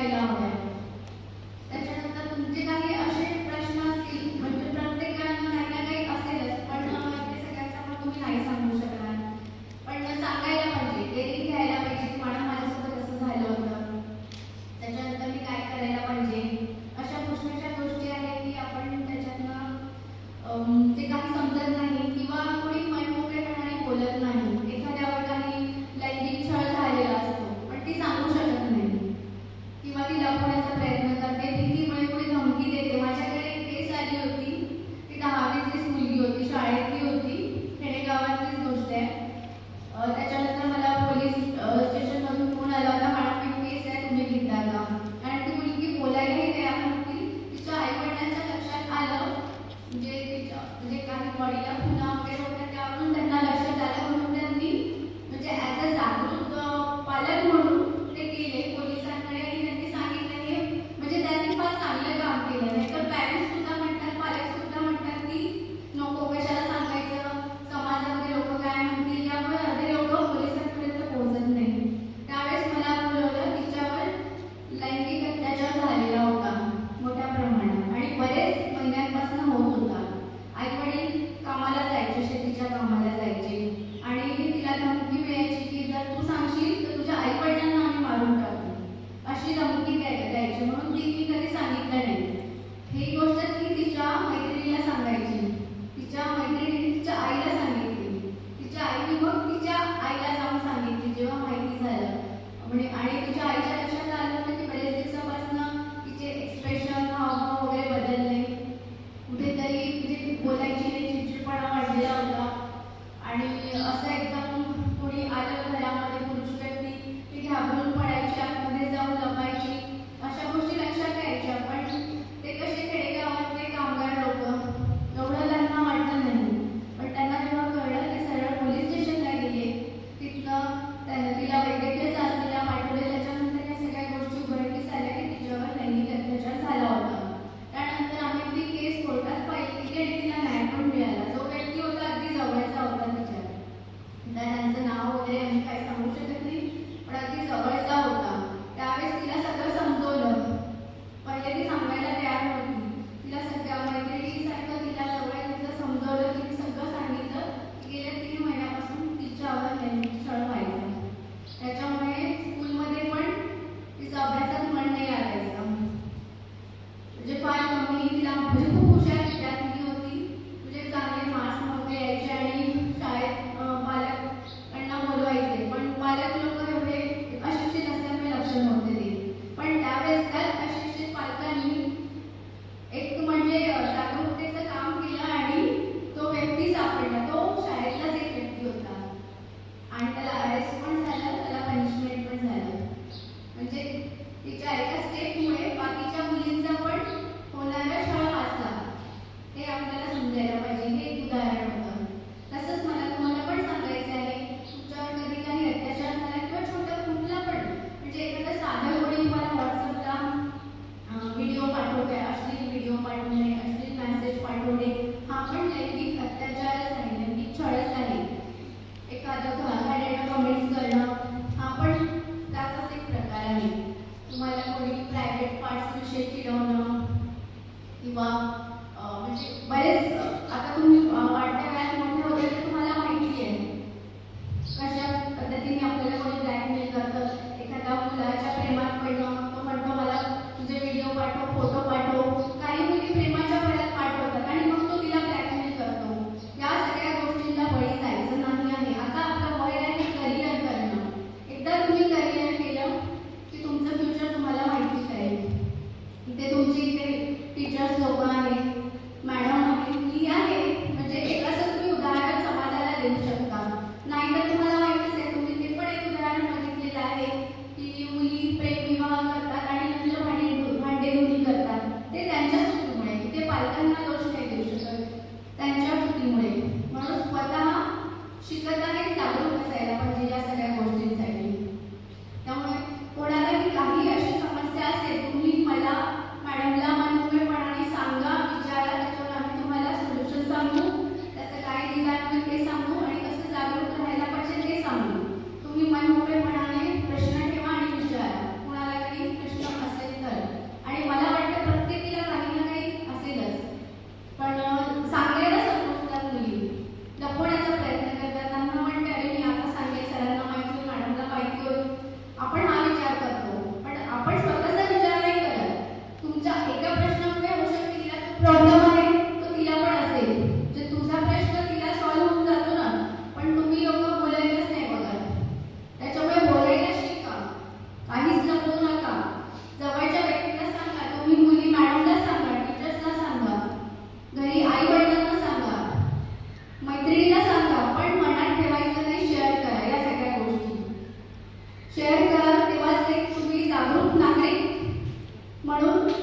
शिकायला हव्या. त्याच्यानंतर तुमचे काही असे प्रश्न असतील, म्हणजे प्रत्येकाला काही ना काही असेलच, पण ते सगळ्यांसमोर तुम्ही नाही सांगू शकणार, पण सांगायला पाहिजे, डेअरिंग घ्यायला पाहिजे की मॅडम माझ्यासोबत असं झालं होतं, त्याच्यानंतर मी काय करायला पाहिजे. अशा पुष्कळशा गोष्टी आहेत की आपण त्याच्यातनं जे काही समजत नाही किंवा कोणी मनमोकळेपणाने बोलत नाही. एखाद्यावर काही लैंगिक छळ झालेला असतो पण ती सांगू शकत नाही किंवा ती लपवण्याचा प्रयत्न करते, भीतीमुळे कोणी धमकी देते. माझ्याकडे एक केस आली होती, ती 10वीचीच मुलगी होती, शाळेतली होती, खेडेगावातलीच गोष्ट आहे. त्याच्यानंतर मला पोलीस स्टेशनमधून फोन आला होता, मॅडम केस आहे, तुम्ही घेता का. आणि ती मुलगी बोलायलाही तयार नव्हती. तिच्या आईवडिलांच्या लक्षात आलं, म्हणजे काही बॉडीला खुणा वगैरे होत्या, त्यावरून त्यांना लक्षात आलं, म्हणून त्यांनी म्हणजे ॲज अ जागृत पालक म्हणून ते गेले पोलिसांकडे आणि त्यांनी सांगितलं हे म्हणजे त्यांनी फार चांगलं काम केलं. नाही तर पॅरेंट्स सुद्धा म्हणतात, पालक सुद्धा म्हणतात की नको कशाला सांगायचं, समाजामध्ये लोक काय म्हणतील, यामुळे अर्धे लोक पोलिसांपर्यंत पोहोचत नाही. त्यावेळेस मला बोलवलं, तिच्यावर लैंगिक अत्याचार झालेला होता मोठ्या प्रमाणात आणि बरेच महिन्यांपासून होत होता. आई वडील कामाला जायचे, शेतीच्या कामाला जायचे आणि तिला धमकी मिळायची की जर तू सांगशील तर तुझ्या आई वडिलांना आम्ही मारून टाकू, अशी धमकी द्यायची. म्हणून ती मी कधी सांगितलं नाही. ही गोष्ट ती तिच्या मैत्रिणीला सांगायची, तिच्या मैत्रिणीने तिच्या आईला सांगितली, तिच्या आईने मग तिच्या आईला जाऊन सांगितली जेव्हा माहिती झालं. म्हणजे आणि तिच्या आईच्या लक्षात आलं होतं की बरेच दिवसापासून तिचे एक्सप्रेशन, हावभाव वगैरे बदलले, कुठेतरी म्हणजे बोलायची चिडचिडपणा वाढलेला होता आणि असं एकदम कोणी आलं घरामध्ये पुरुष व्यक्ती ती घाबरून पडायची, आतमध्ये जाऊन लपायची, अशा गोष्टी लक्षात यायच्या. पण ते कसे खेडेगावातले कामगार लोक, एवढं त्यांना वाटलं नाही. पण त्यांना जेव्हा कळलं ते सरळ पोलीस स्टेशनला गेले, तिथनं तिला वैद्यकीय चाचणीला पाठवले. त्याच्यानंतर या सगळ्या गोष्टी उघडकीस आल्या की तिच्यावर लैंगिक अत्याचार झाला होता. त्यानंतर आम्ही ती केस कोर्टात फाईल केली आणि तिला न्याय पण मिळाला. जो व्यक्ती होता अगदी जवळचा होता तिच्या, त्यांचं नाव वगैरे आम्ही काय सांगू शकत नाही, पण अगदी जवळचा होता. त्यावेळेस तिला सगळं समजवलं. पहिले ती सांगायला तयार नव्हती, तिला सगळ्या मैत्रिणीसारखं तिला जवळ तिला समजवलं, तिने सगळं सांगितलं की गेल्या 3 महिन्यापासून तिच्यावर लैंगिक छळ व्हायचा. त्याच्यामुळे स्कूलमध्ये पण तिचा अभ्यासात मन नाही लागायचं, म्हणजे फार कमी. तिला म्हणजे खूप हुशार विद्यार्थी होती, म्हणजे चांगले मार्क्स नव्हते यायचे आणि शाळेत पालकांना बोलवायचे, पण पालक लोक एवढे अशिक्षित असल्यामुळे लक्ष नव्हते देत. पण त्यावेळेस त्या अशिक्षित पालकांनी एक म्हणजे जागरूकतेचं काम केलं आणि तो व्यक्ती सापडला. तो शाळेतलाच एक व्यक्ती होता आणि त्याला अरेस्ट पण झालं, त्याला पनिशमेंट पण झालं. म्हणजे तिच्या एका स्टेपमुळे बाकीच्या मुलींचा पण होणारा छळ वाचला, हे आपल्याला समजायला पाहिजे. हे एक उदाहरण होतं. तसंच मला तुम्हाला पण सांगायचं आहे, तुमच्यावर कधी काही अत्याचार झाला किंवा छोटा कुठला पण म्हणजे एखादा साधं कोणी मला व्हॉट्सअपला व्हिडिओ पाठवते, अश्लील व्हिडिओ पाठवणे, अश्लील मेसेज पाठवणे, हा पण लैंगिक अत्याचारच आहे, लैंगिक छळच आहे. एखादं घाणेरडं कमेंट्स करणं, हा पण त्याचाच एक प्रकार आहे. तुम्हाला कोणी प्रायव्हेट पार्ट्स विषयी चिडवणं किंवा म्हणजे बरेच, आता तुम्ही वाढत्या वयात मोठे होते तर तुम्हाला माहिती आहे कशा पद्धतीने आपल्याला कोणी ब्लॅकमेल करतं. एखाद्या मुलाच्या प्रेमात पडणं, तो म्हणतो मला तुझे व्हिडिओ पाठव, फोटो पाठव. काही मुली प्रेमाच्या भरात पाठवतात आणि मग तो तिला ब्लॅकमेल करतो. या सगळ्या गोष्टींना बळी जायचं नाही आहे. आता आपलं वय आहे करिअर करणं. एकदा तुम्ही करिअर केलं की तुमचं फ्युचर तुम्हाला माहितीच आहे. इथे तुमची इथे टीचर्स लोक आहेत, मॅडम आहेत, की या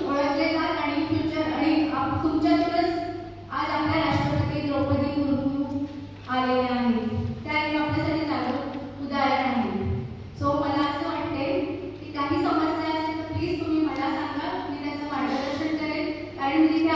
ओळखले जाल आणि फ्युचर आणि तुमच्यातूनच आज आपल्या राष्ट्रपती द्रौपदी मुर्मू आलेल्या आहेत. त्या एक आपल्यासाठी जागरूक उदाहरण आहे. सो मला असं वाटते काही समस्या असेल तर प्लीज तुम्ही मला सांगा, मी त्याचं मार्गदर्शन करेन, कारण मी त्या